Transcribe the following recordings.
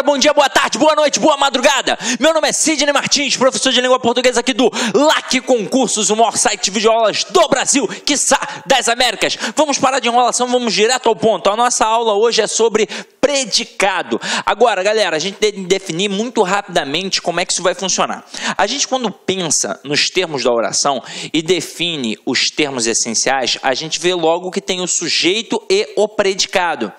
bom dia, boa tarde, boa noite, boa madrugada. Meu nome é Sidney Martins, professor de língua portuguesa aqui do LAC Concursos, o maior site de videoaulas do Brasil, quiçá das Américas. Vamos parar de enrolação, vamos direto ao ponto. A nossa aula hoje é sobre predicado. Agora, galera, a gente tem que definir muito rapidamente como é que isso vai funcionar. A gente, quando pensa nos termos da oração e define os termos essenciais, a gente vê logo que tem o sujeito e o predicado.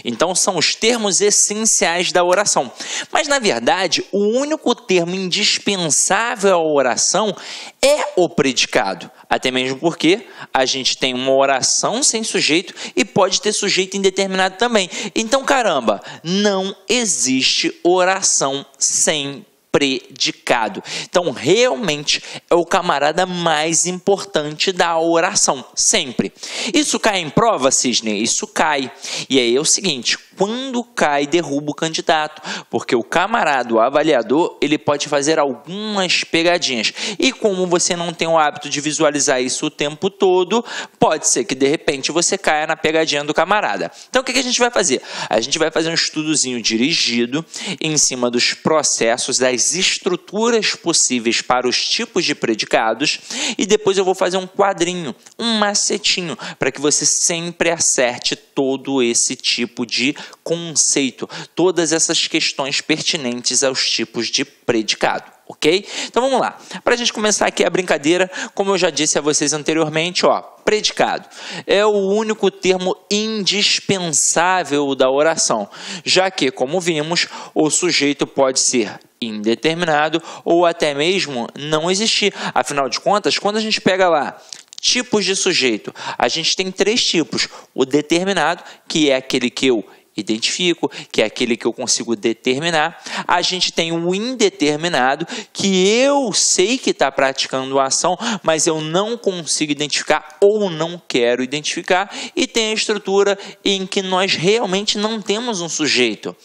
Então, são os termos essenciais da oração. Mas, na verdade, o único termo indispensável à oração é o predicado. Até mesmo porque a gente tem uma oração sem sujeito e pode ter sujeito indeterminado também. Então, caramba, não existe oração sem predicado. Então, realmente, é o camarada mais importante da oração, sempre. Isso cai em prova, Sidney? Isso cai. E aí é o seguinte, quando cai, derruba o candidato, porque o camarada, o avaliador, ele pode fazer algumas pegadinhas. E como você não tem o hábito de visualizar isso o tempo todo, pode ser que, de repente, você caia na pegadinha do camarada. Então, o que a gente vai fazer? A gente vai fazer um estudozinho dirigido em cima dos processos, das estruturas possíveis para os tipos de predicados e depois eu vou fazer um quadrinho, um macetinho, para que você sempre acerte todo esse tipo de conceito, todas essas questões pertinentes aos tipos de predicado. Ok? Então vamos lá. Para a gente começar aqui a brincadeira, como eu já disse a vocês anteriormente, ó, predicado é o único termo indispensável da oração, já que, como vimos, o sujeito pode ser indeterminado ou até mesmo não existir. Afinal de contas, quando a gente pega lá tipos de sujeito, a gente tem três tipos. O determinado, que é aquele que eu identifico, que é aquele que eu consigo determinar. A gente tem o indeterminado, que eu sei que está praticando a ação, mas eu não consigo identificar ou não quero identificar. E tem a estrutura em que nós realmente não temos um sujeito.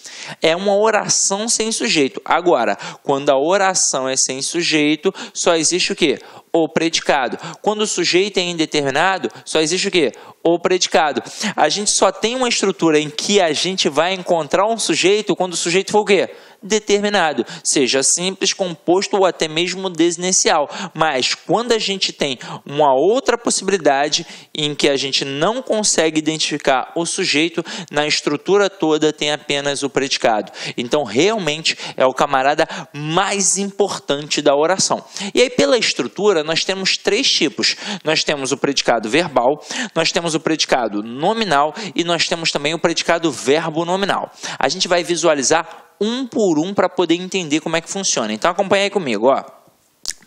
É uma oração sem sujeito. Agora, quando a oração é sem sujeito, só existe o quê? O predicado. Quando o sujeito é indeterminado, só existe o quê? O predicado. A gente só tem uma estrutura em que a gente vai encontrar um sujeito quando o sujeito for o quê? Determinado, seja simples, composto ou até mesmo desinicial. Mas quando a gente tem uma outra possibilidade em que a gente não consegue identificar o sujeito, na estrutura toda tem apenas o predicado. Então, realmente, é o camarada mais importante da oração. E aí, pela estrutura, nós temos três tipos. Nós temos o predicado verbal, nós temos o predicado nominal e nós temos também o predicado verbo nominal. A gente vai visualizar um por um para poder entender como é que funciona. Então, acompanha aí comigo, ó.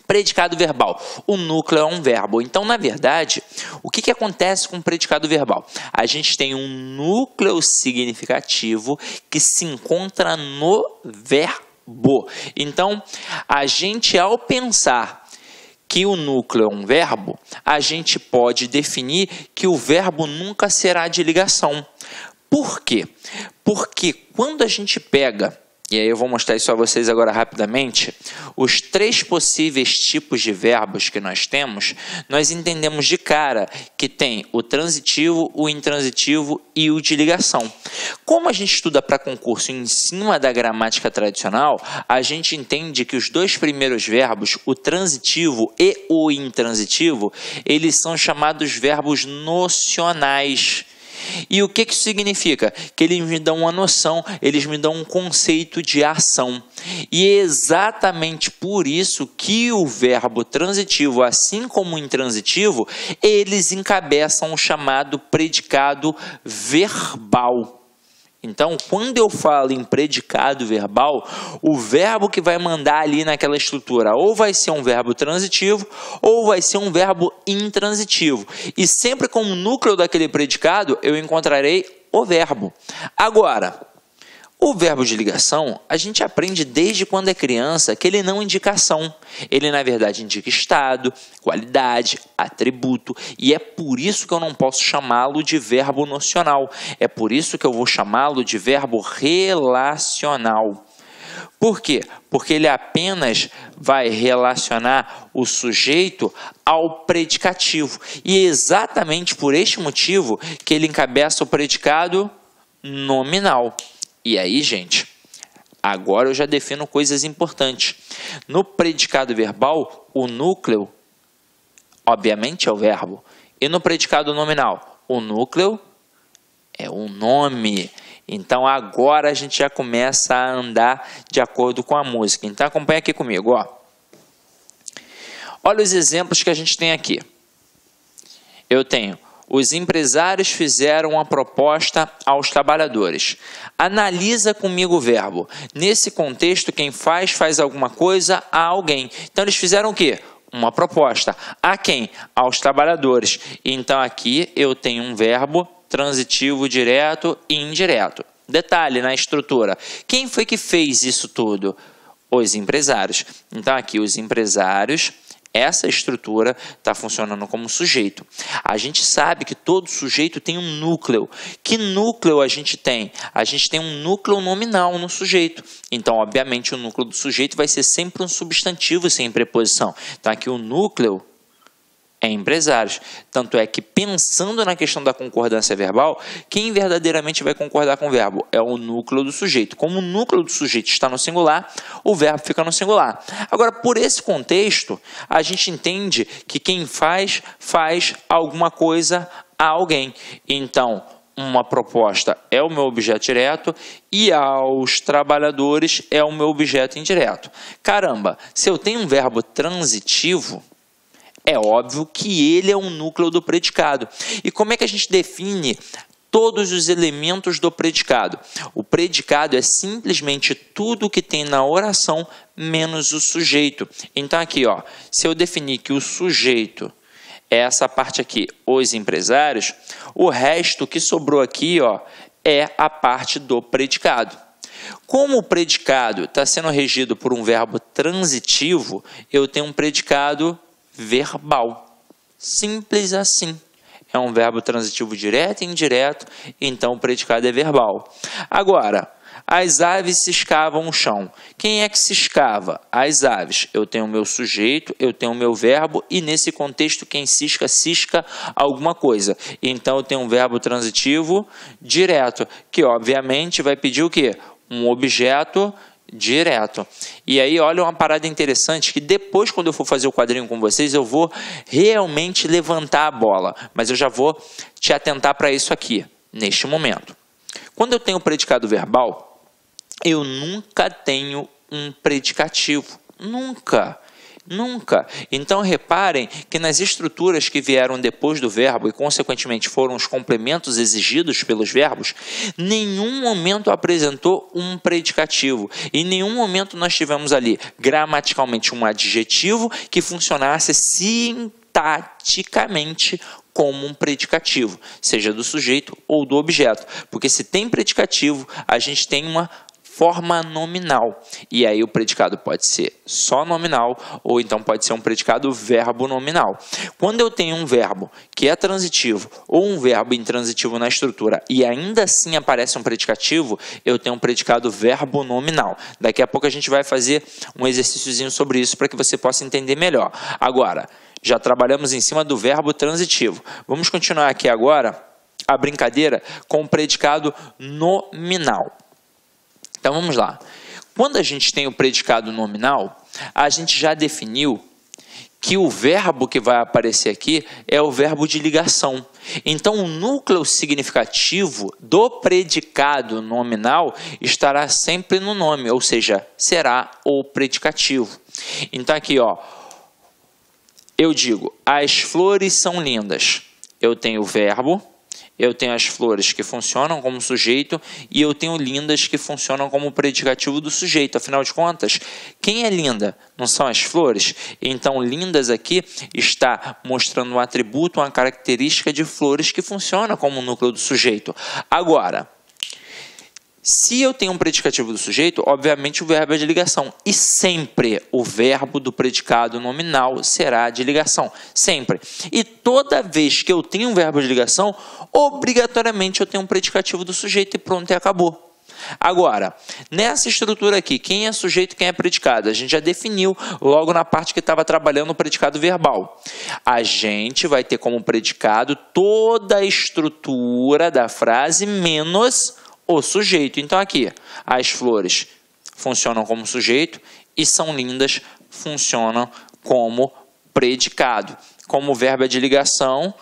Predicado verbal. O núcleo é um verbo. Então, na verdade, o que acontece com o predicado verbal? A gente tem um núcleo significativo que se encontra no verbo. Então, a gente, ao pensar que o núcleo é um verbo, a gente pode definir que o verbo nunca será de ligação. Por quê? Porque quando a gente pega, e aí eu vou mostrar isso a vocês agora rapidamente, os três possíveis tipos de verbos que nós temos, nós entendemos de cara que tem o transitivo, o intransitivo e o de ligação. Como a gente estuda para concurso em cima da gramática tradicional, a gente entende que os dois primeiros verbos, o transitivo e o intransitivo, eles são chamados verbos nocionais. E o que isso significa? Que eles me dão uma noção, eles me dão um conceito de ação. E é exatamente por isso que o verbo transitivo, assim como o intransitivo, eles encabeçam o chamado predicado verbal. Então, quando eu falo em predicado verbal, o verbo que vai mandar ali naquela estrutura ou vai ser um verbo transitivo ou vai ser um verbo intransitivo. E sempre como núcleo daquele predicado, eu encontrarei o verbo. Agora, o verbo de ligação, a gente aprende desde quando é criança que ele não indica ação. Ele, na verdade, indica estado, qualidade, atributo. E é por isso que eu não posso chamá-lo de verbo nocional. É por isso que eu vou chamá-lo de verbo relacional. Por quê? Porque ele apenas vai relacionar o sujeito ao predicativo. E é exatamente por este motivo que ele encabeça o predicado nominal. E aí, gente, Agora eu já defino coisas importantes. No predicado verbal, o núcleo, obviamente, é o verbo. E no predicado nominal, o núcleo é o nome. Então, agora a gente já começa a andar de acordo com a música. Então, acompanha aqui comigo, ó. Olha os exemplos que a gente tem aqui. Eu tenho: os empresários fizeram uma proposta aos trabalhadores. Analisa comigo o verbo. Nesse contexto, quem faz alguma coisa a alguém. Então, eles fizeram o quê? Uma proposta. A quem? Aos trabalhadores. Então, aqui eu tenho um verbo transitivo direto e indireto. Detalhe na estrutura. Quem foi que fez isso tudo? Os empresários. Então, aqui os empresários, essa estrutura está funcionando como sujeito. A gente sabe que todo sujeito tem um núcleo. Que núcleo a gente tem? A gente tem um núcleo nominal no sujeito. Então, obviamente, o núcleo do sujeito vai ser sempre um substantivo sem preposição. Então, aqui o núcleo é empresários. Tanto é que, pensando na questão da concordância verbal, quem verdadeiramente vai concordar com o verbo é o núcleo do sujeito. Como o núcleo do sujeito está no singular, o verbo fica no singular. Agora, por esse contexto, a gente entende que quem faz alguma coisa a alguém. Então, uma proposta é o meu objeto direto e aos trabalhadores é o meu objeto indireto. Caramba, se eu tenho um verbo transitivo, é óbvio que ele é um núcleo do predicado. E como é que a gente define todos os elementos do predicado? O predicado é simplesmente tudo que tem na oração menos o sujeito. Então aqui, ó, se eu definir que o sujeito é essa parte aqui, os empresários, o resto que sobrou aqui, ó, é a parte do predicado. Como o predicado está sendo regido por um verbo transitivo, eu tenho um predicado verbal. Simples assim. É um verbo transitivo direto e indireto, então o predicado é verbal. Agora, as aves ciscavam o chão. Quem é que ciscava? As aves. Eu tenho o meu sujeito, eu tenho o meu verbo, e nesse contexto quem cisca, cisca alguma coisa. Então eu tenho um verbo transitivo direto, que obviamente vai pedir o quê? Um objeto direto. E aí, olha uma parada interessante, que depois, quando eu for fazer o quadrinho com vocês, eu vou realmente levantar a bola. Mas eu já vou te atentar para isso aqui, neste momento. Quando eu tenho predicado verbal, eu nunca tenho um predicativo. Nunca. Nunca. Então, reparem que nas estruturas que vieram depois do verbo e, consequentemente, foram os complementos exigidos pelos verbos, nenhum momento apresentou um predicativo. Em nenhum momento nós tivemos ali, gramaticalmente, um adjetivo que funcionasse sintaticamente como um predicativo, seja do sujeito ou do objeto. Porque se tem predicativo, a gente tem uma forma nominal. E aí o predicado pode ser só nominal ou então pode ser um predicado verbo nominal. Quando eu tenho um verbo que é transitivo ou um verbo intransitivo na estrutura e ainda assim aparece um predicativo, eu tenho um predicado verbo nominal. Daqui a pouco a gente vai fazer um exercíciozinho sobre isso para que você possa entender melhor. Agora, já trabalhamos em cima do verbo transitivo. Vamos continuar aqui agora a brincadeira com o predicado nominal. Então, vamos lá. Quando a gente tem o predicado nominal, a gente já definiu que o verbo que vai aparecer aqui é o verbo de ligação. Então, o núcleo significativo do predicado nominal estará sempre no nome, ou seja, será o predicativo. Então, aqui, ó, eu digo, as flores são lindas. Eu tenho o verbo. Eu tenho as flores que funcionam como sujeito e eu tenho lindas que funcionam como predicativo do sujeito. Afinal de contas, quem é linda? Não são as flores? Então, lindas aqui está mostrando um atributo, uma característica de flores que funciona como núcleo do sujeito. Agora, se eu tenho um predicativo do sujeito, obviamente o verbo é de ligação. E sempre o verbo do predicado nominal será de ligação. Sempre. E toda vez que eu tenho um verbo de ligação, obrigatoriamente eu tenho um predicativo do sujeito e pronto, e acabou. Agora, nessa estrutura aqui, quem é sujeito e quem é predicado? A gente já definiu logo na parte que estava trabalhando o predicado verbal. A gente vai ter como predicado toda a estrutura da frase menos o sujeito. Então aqui, as flores funcionam como sujeito e são lindas funcionam como predicado. Como o verbo é de ligação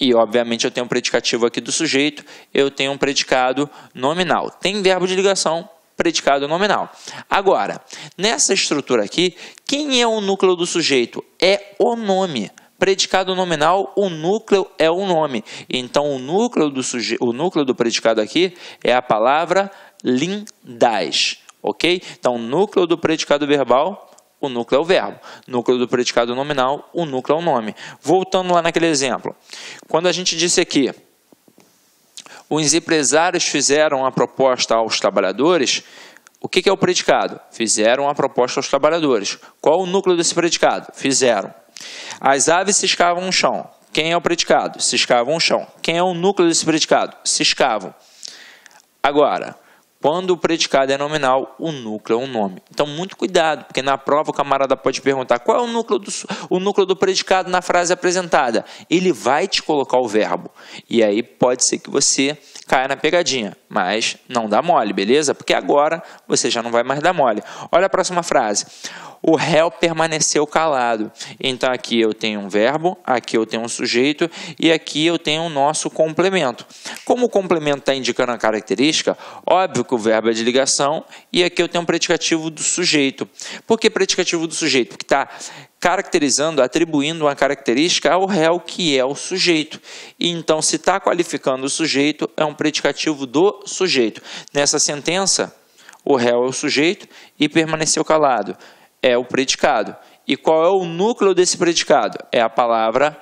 e, obviamente, eu tenho um predicativo aqui do sujeito, eu tenho um predicado nominal. Tem verbo de ligação, predicado nominal. Agora, nessa estrutura aqui, quem é o núcleo do sujeito? É o nome. Predicado nominal, o núcleo é o nome. Então, o núcleo do predicado aqui é a palavra lindas, ok? Então, o núcleo do predicado verbal, o núcleo é o verbo. Núcleo do predicado nominal, o núcleo é o nome. Voltando lá naquele exemplo. Quando a gente disse aqui, os empresários fizeram a proposta aos trabalhadores, o que é o predicado? Fizeram a proposta aos trabalhadores. Qual o núcleo desse predicado? Fizeram. As aves ciscavam o chão. Quem é o predicado? Ciscavam o chão. Quem é o núcleo desse predicado? Ciscavam. Agora, quando o predicado é nominal, o núcleo é um nome. Então, muito cuidado, porque na prova o camarada pode perguntar qual é o núcleo do predicado na frase apresentada. Ele vai te colocar o verbo. E aí pode ser que você caia na pegadinha, mas não dá mole, beleza? Porque agora você já não vai mais dar mole. Olha a próxima frase. O réu permaneceu calado. Então, aqui eu tenho um verbo, aqui eu tenho um sujeito e aqui eu tenho o nosso complemento. Como o complemento está indicando a característica, óbvio que o verbo é de ligação e aqui eu tenho um predicativo do sujeito. Por que predicativo do sujeito? Porque está caracterizando, atribuindo uma característica ao réu, que é o sujeito. E então, se está qualificando o sujeito, é um predicativo do sujeito. Nessa sentença, o réu é o sujeito e permaneceu calado. É o predicado. E qual é o núcleo desse predicado? É a palavra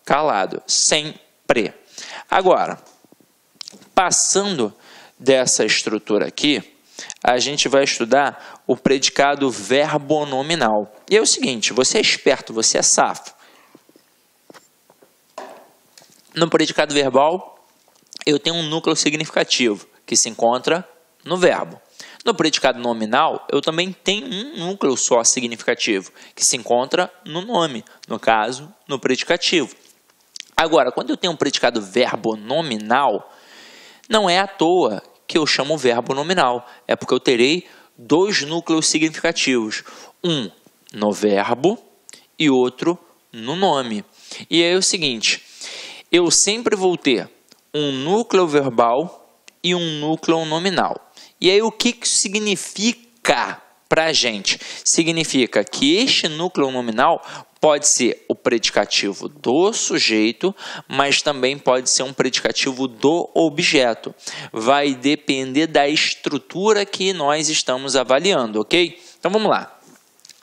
calado, sempre. Agora, passando dessa estrutura aqui, a gente vai estudar o predicado verbonominal. E é o seguinte, você é esperto, você é safo. No predicado verbal, eu tenho um núcleo significativo, que se encontra no verbo. No predicado nominal, eu também tenho um núcleo só significativo, que se encontra no nome, no caso, no predicativo. Agora, quando eu tenho um predicado verbo nominal, não é à toa que eu chamo verbo nominal, é porque eu terei dois núcleos significativos, um no verbo e outro no nome. E aí é o seguinte, eu sempre vou ter um núcleo verbal e um núcleo nominal. E aí, o que isso significa para a gente? Significa que este núcleo nominal pode ser o predicativo do sujeito, mas também pode ser um predicativo do objeto. Vai depender da estrutura que nós estamos avaliando, ok? Então, vamos lá.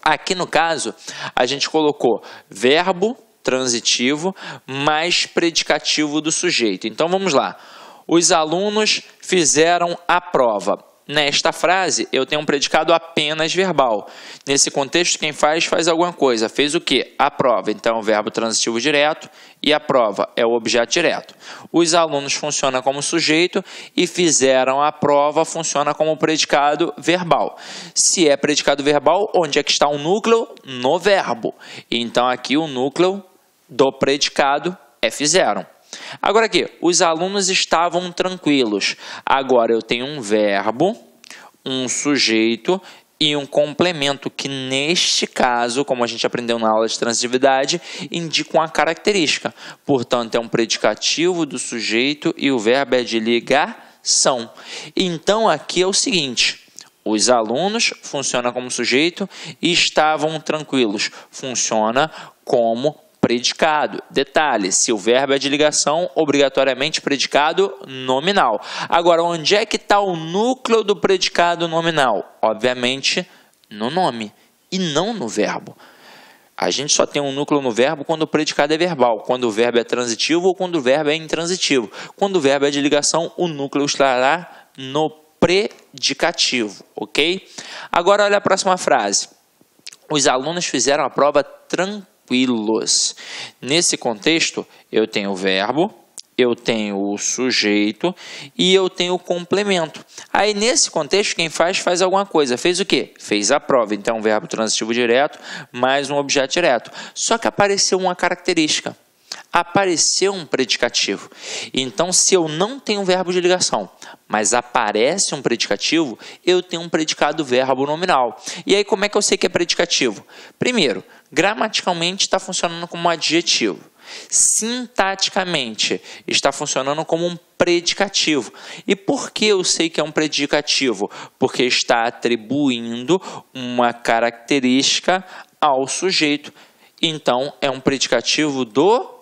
Aqui, no caso, a gente colocou verbo transitivo mais predicativo do sujeito. Então, vamos lá. Os alunos fizeram a prova. Nesta frase, eu tenho um predicado apenas verbal. Nesse contexto, quem faz alguma coisa. Fez o quê? A prova. Então, o verbo transitivo direto e a prova é o objeto direto. Os alunos funcionam como sujeito e fizeram a prova funciona como predicado verbal. Se é predicado verbal, onde é que está o núcleo? No verbo. Então, aqui o núcleo do predicado é fizeram. Agora aqui, os alunos estavam tranquilos. Agora eu tenho um verbo, um sujeito e um complemento que neste caso, como a gente aprendeu na aula de transitividade, indica uma característica. Portanto, é um predicativo do sujeito e o verbo é de ligação. Então aqui é o seguinte, os alunos funcionam como sujeito e estavam tranquilos. Funciona como predicado. Detalhe, se o verbo é de ligação, obrigatoriamente predicado nominal. Agora, onde é que está o núcleo do predicado nominal? Obviamente, no nome e não no verbo. A gente só tem um núcleo no verbo quando o predicado é verbal, quando o verbo é transitivo ou quando o verbo é intransitivo. Quando o verbo é de ligação, o núcleo estará no predicativo, ok? Agora, olha a próxima frase. Os alunos fizeram a prova tranquilos. Nesse contexto, eu tenho o verbo, eu tenho o sujeito e eu tenho o complemento. Aí, nesse contexto, quem faz alguma coisa. Fez o quê? Fez a prova. Então, verbo transitivo direto mais um objeto direto. Só que apareceu uma característica. Apareceu um predicativo. Então, se eu não tenho verbo de ligação, mas aparece um predicativo, eu tenho um predicado verbo nominal. E aí, como é que eu sei que é predicativo? Primeiro, gramaticalmente está funcionando como um adjetivo. Sintaticamente, está funcionando como um predicativo. E por que eu sei que é um predicativo? Porque está atribuindo uma característica ao sujeito. Então, é um predicativo do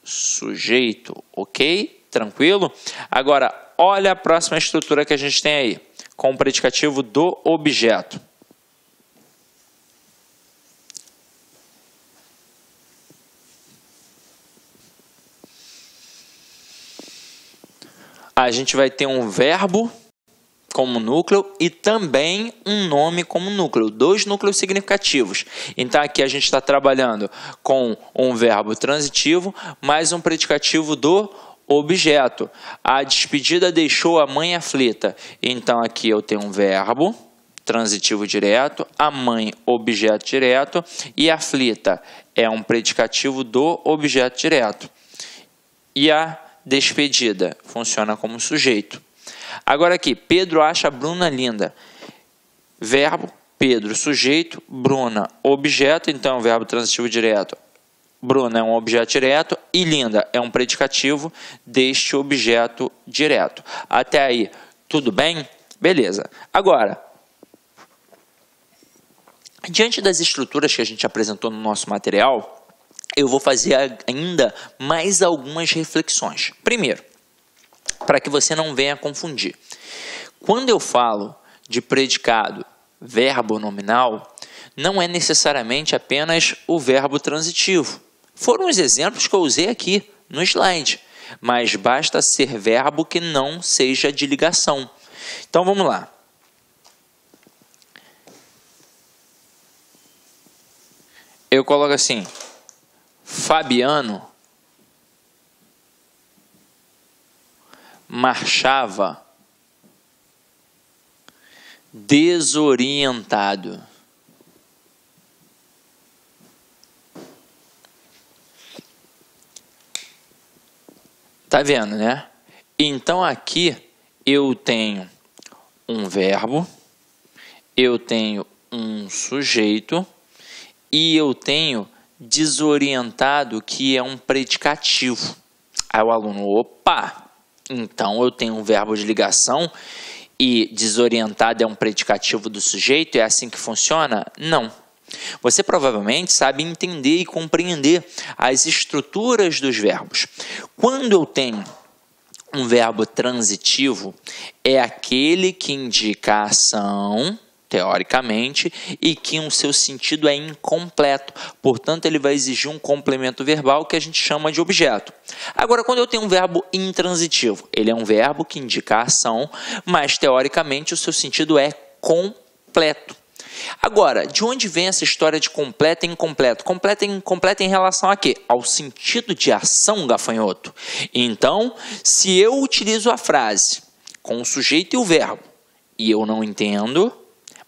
sujeito, ok? Tranquilo? Agora, olha a próxima estrutura que a gente tem aí, com o predicativo do objeto. A gente vai ter um verbo como núcleo e também um nome como núcleo, dois núcleos significativos. Então aqui a gente está trabalhando com um verbo transitivo mais um predicativo do objeto. A despedida deixou a mãe aflita. Então aqui eu tenho um verbo transitivo direto, a mãe objeto direto e aflita é um predicativo do objeto direto. E a despedida funciona como sujeito. Agora aqui, Pedro acha a Bruna linda. Verbo, Pedro, sujeito, Bruna, objeto, então é um verbo transitivo direto. Bruna é um objeto direto e linda é um predicativo deste objeto direto. Até aí, tudo bem? Beleza. Agora, diante das estruturas que a gente apresentou no nosso material, eu vou fazer ainda mais algumas reflexões. Primeiro, para que você não venha confundir. Quando eu falo de predicado verbo nominal, não é necessariamente apenas o verbo transitivo. Foram os exemplos que eu usei aqui no slide, mas basta ser verbo que não seja de ligação. Então vamos lá. Eu coloco assim, Fabiano marchava desorientado. Tá vendo, né? Então aqui eu tenho um verbo, eu tenho um sujeito e eu tenho desorientado, que é um predicativo. Aí o aluno, opa! Então, eu tenho um verbo de ligação e desorientado é um predicativo do sujeito? É assim que funciona? Não. Você provavelmente sabe entender e compreender as estruturas dos verbos. Quando eu tenho um verbo transitivo, é aquele que indica a ação, teoricamente, e que o seu sentido é incompleto. Portanto, ele vai exigir um complemento verbal que a gente chama de objeto. Agora, quando eu tenho um verbo intransitivo, ele é um verbo que indica a ação, mas teoricamente o seu sentido é completo. Agora, de onde vem essa história de completo e incompleto? Completo e incompleto em relação a quê? Ao sentido de ação, gafanhoto. Então, se eu utilizo a frase com o sujeito e o verbo, e eu não entendo,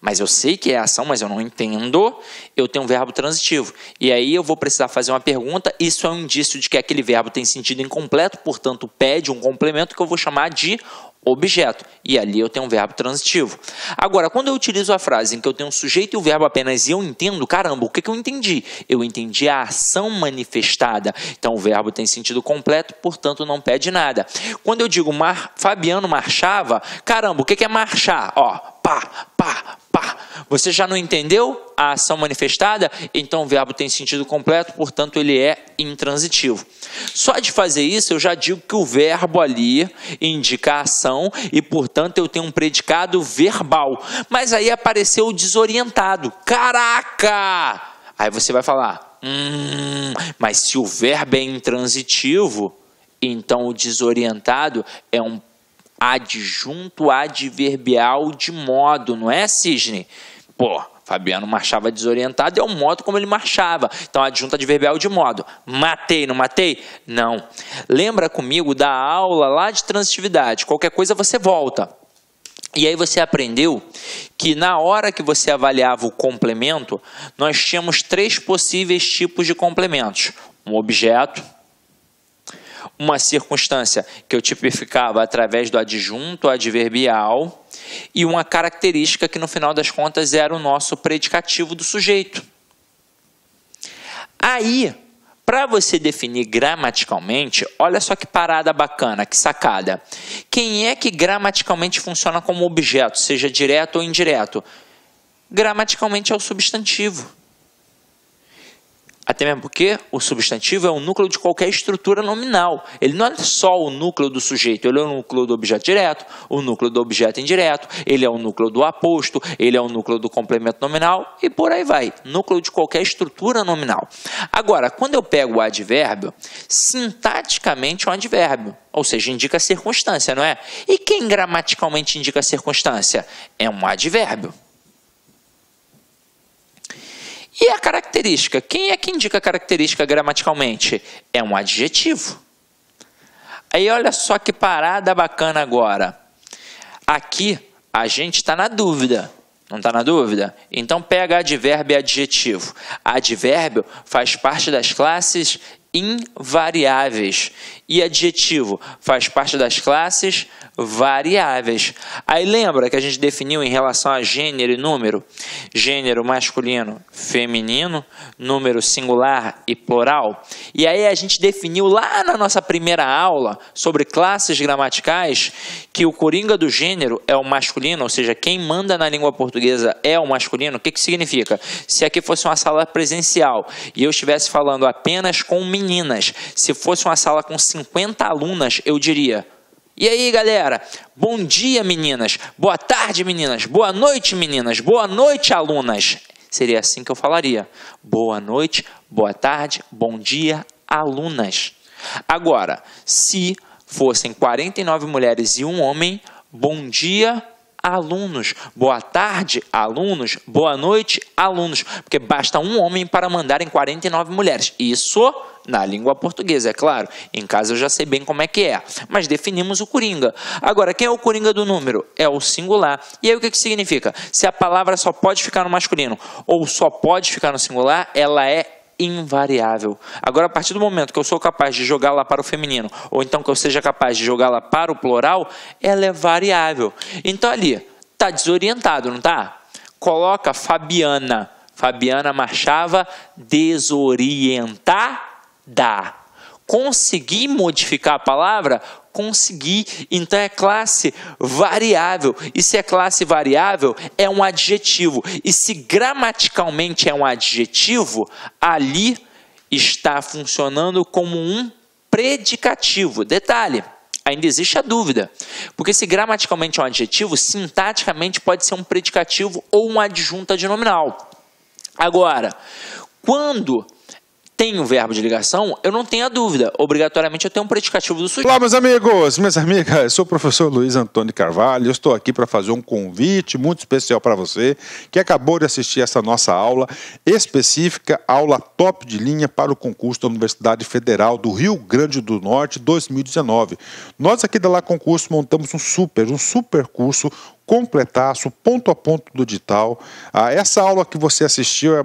mas eu sei que é ação, mas eu não entendo, eu tenho um verbo transitivo. E aí eu vou precisar fazer uma pergunta, isso é um indício de que aquele verbo tem sentido incompleto, portanto pede um complemento que eu vou chamar de objeto. E ali eu tenho um verbo transitivo. Agora, quando eu utilizo a frase em que eu tenho um sujeito e o verbo apenas e eu entendo, caramba, o que eu entendi? Eu entendi a ação manifestada. Então o verbo tem sentido completo, portanto não pede nada. Quando eu digo Fabiano marchava, caramba, o que é marchar? Ó, pá, pá, pá. Você já não entendeu a ação manifestada? Então o verbo tem sentido completo, portanto ele é intransitivo. Só de fazer isso eu já digo que o verbo ali indica a ação e portanto eu tenho um predicado verbal. Mas aí apareceu o desorientado. Caraca! Aí você vai falar, mas se o verbo é intransitivo, então o desorientado é um adjunto adverbial de modo, não é, Cisne? Pô, Fabiano marchava desorientado, é o modo como ele marchava. Então, adjunto adverbial de modo. Matei, não matei? Não. Lembra comigo da aula lá de transitividade. Qualquer coisa você volta. E aí você aprendeu que na hora que você avaliava o complemento, nós tínhamos três possíveis tipos de complementos. Um objeto, uma circunstância que eu tipificava através do adjunto adverbial e uma característica que no final das contas era o nosso predicativo do sujeito. Aí, para você definir gramaticalmente, olha só que parada bacana, que sacada. Quem é que gramaticalmente funciona como objeto, seja direto ou indireto? Gramaticalmente é o substantivo. Até mesmo porque o substantivo é o núcleo de qualquer estrutura nominal. Ele não é só o núcleo do sujeito, ele é o núcleo do objeto direto, o núcleo do objeto indireto, ele é o núcleo do aposto, ele é o núcleo do complemento nominal e por aí vai. Núcleo de qualquer estrutura nominal. Agora, quando eu pego o advérbio, sintaticamente é um advérbio, ou seja, indica circunstância, não é? E quem gramaticalmente indica circunstância? É um advérbio. E a característica? Quem é que indica a característica gramaticalmente? É um adjetivo. Aí olha só que parada bacana agora. Aqui a gente está na dúvida. Não está na dúvida? Então pega advérbio e adjetivo. Advérbio faz parte das classes invariáveis. E adjetivo faz parte das classes variáveis. Aí lembra que a gente definiu em relação a gênero e número? Gênero masculino, feminino, número singular e plural. E aí a gente definiu lá na nossa primeira aula sobre classes gramaticais que o coringa do gênero é o masculino, ou seja, quem manda na língua portuguesa é o masculino. O que que significa? Se aqui fosse uma sala presencial e eu estivesse falando apenas com meninas, se fosse uma sala com 50 alunas, eu diria: e aí, galera? Bom dia, meninas. Boa tarde, meninas. Boa noite, meninas. Boa noite, alunas. Seria assim que eu falaria. Boa noite, boa tarde, bom dia, alunas. Agora, se fossem 49 mulheres e um homem, bom dia, alunos. Boa tarde, alunos. Boa noite, alunos. Porque basta um homem para mandar em 49 mulheres. Isso na língua portuguesa, é claro. Em casa eu já sei bem como é que é. Mas definimos o coringa. Agora, quem é o coringa do número? É o singular. E aí o que que significa? Se a palavra só pode ficar no masculino ou só pode ficar no singular, ela é invariável. Agora, a partir do momento que eu sou capaz de jogá-la para o feminino, ou então que eu seja capaz de jogá-la para o plural, ela é variável. Então ali, tá desorientado, não tá? Coloca Fabiana. Fabiana marchava desorientada. Consegui modificar a palavra? Consegui. Então é classe variável. E se é classe variável, é um adjetivo. E se gramaticalmente é um adjetivo, ali está funcionando como um predicativo. Detalhe, ainda existe a dúvida. Porque se gramaticalmente é um adjetivo, sintaticamente pode ser um predicativo ou um adjunto adnominal. Agora, quando tem um verbo de ligação, eu não tenho a dúvida. Obrigatoriamente eu tenho um predicativo do sujeito. Olá, meus amigos, minhas amigas. Eu sou o professor Luiz Antônio Carvalho. Eu estou aqui para fazer um convite muito especial para você que acabou de assistir essa nossa aula específica, aula top de linha para o concurso da Universidade Federal do Rio Grande do Norte 2019. Nós aqui da Lá Concurso montamos um super curso completaço, ponto a ponto do edital. Essa aula que você assistiu é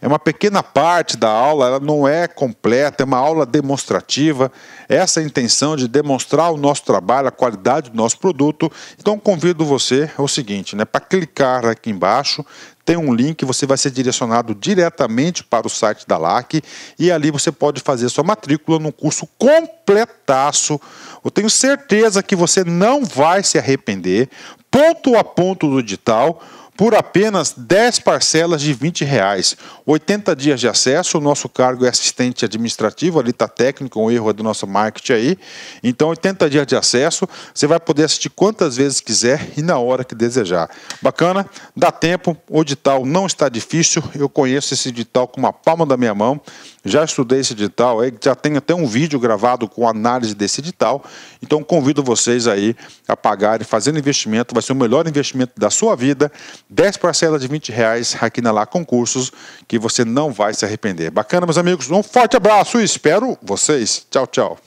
uma pequena parte da aula, ela não é completa, é uma aula demonstrativa. Essa é a intenção de demonstrar o nosso trabalho, a qualidade do nosso produto. Então convido você, é o seguinte, né, para clicar aqui embaixo, tem um link, você vai ser direcionado diretamente para o site da LAC e ali você pode fazer sua matrícula num curso completaço. Eu tenho certeza que você não vai se arrepender, ponto a ponto do edital, por apenas 10 parcelas de R$20. 80 dias de acesso, o nosso cargo é assistente administrativo, ali está técnico, um erro do nosso marketing aí. Então, 80 dias de acesso, você vai poder assistir quantas vezes quiser e na hora que desejar. Bacana? Dá tempo, o edital não está difícil, eu conheço esse edital com uma palma da minha mão, já estudei esse edital, já tenho até um vídeo gravado com análise desse edital, então convido vocês aí a pagarem, fazendo investimento, vai ser o melhor investimento da sua vida, 10 parcelas de R$20 aqui na Lá Concursos, que você não vai se arrepender. Bacana, meus amigos? Um forte abraço e espero vocês. Tchau, tchau.